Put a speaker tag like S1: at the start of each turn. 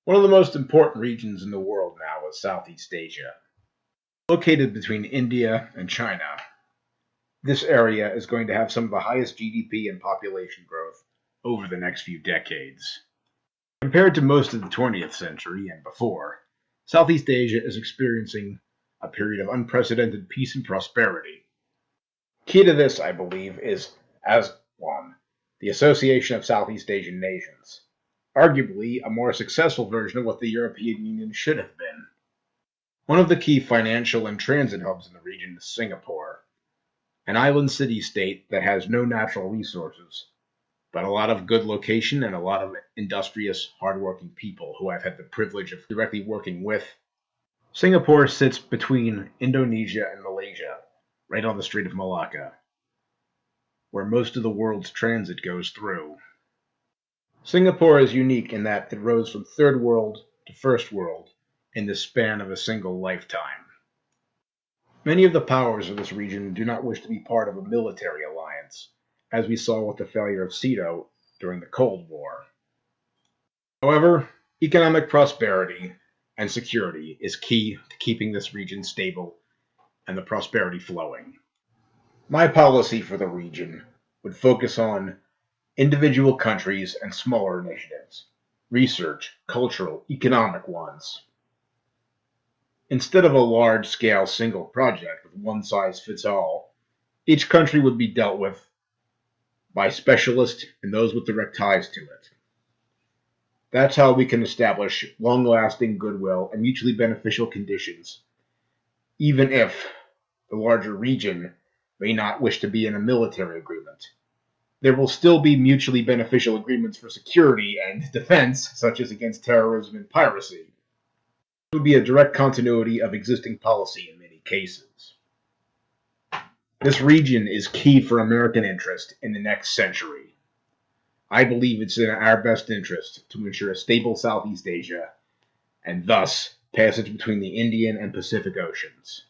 S1: One of the most important regions in the world now is Southeast Asia. Located between India and China, this area is going to have some of the highest GDP and population growth over the next few decades. Compared to most of the 20th century and before, Southeast Asia is experiencing a period of unprecedented peace and prosperity. Key to this, I believe, is ASEAN, the Association of Southeast Asian Nations, arguably a more successful version of what the European Union should have been. One of the key financial and transit hubs in the region is Singapore, an island city-state that has no natural resources, but a lot of good location and a lot of industrious, hardworking people who I've had the privilege of directly working with. Singapore sits between Indonesia and Malaysia, right on the Strait of Malacca, where most of the world's transit goes through. Singapore is unique in that it rose from third world to first world in the span of a single lifetime. Many of the powers of this region do not wish to be part of a military alliance, as we saw with the failure of SEATO during the Cold War. However, economic prosperity and security is key to keeping this region stable and the prosperity flowing. My policy for the region would focus on individual countries and smaller initiatives, research, cultural, economic ones. Instead of a large-scale single project with one-size-fits-all, each country would be dealt with by specialists and those with direct ties to it. That's how we can establish long-lasting goodwill and mutually beneficial conditions, even if the larger region may not wish to be in a military agreement. There will still be mutually beneficial agreements for security and defense, such as against terrorism and piracy. It would be a direct continuity of existing policy in many cases. This region is key for American interest in the next century. I believe it's in our best interest to ensure a stable Southeast Asia, and thus passage between the Indian and Pacific Oceans.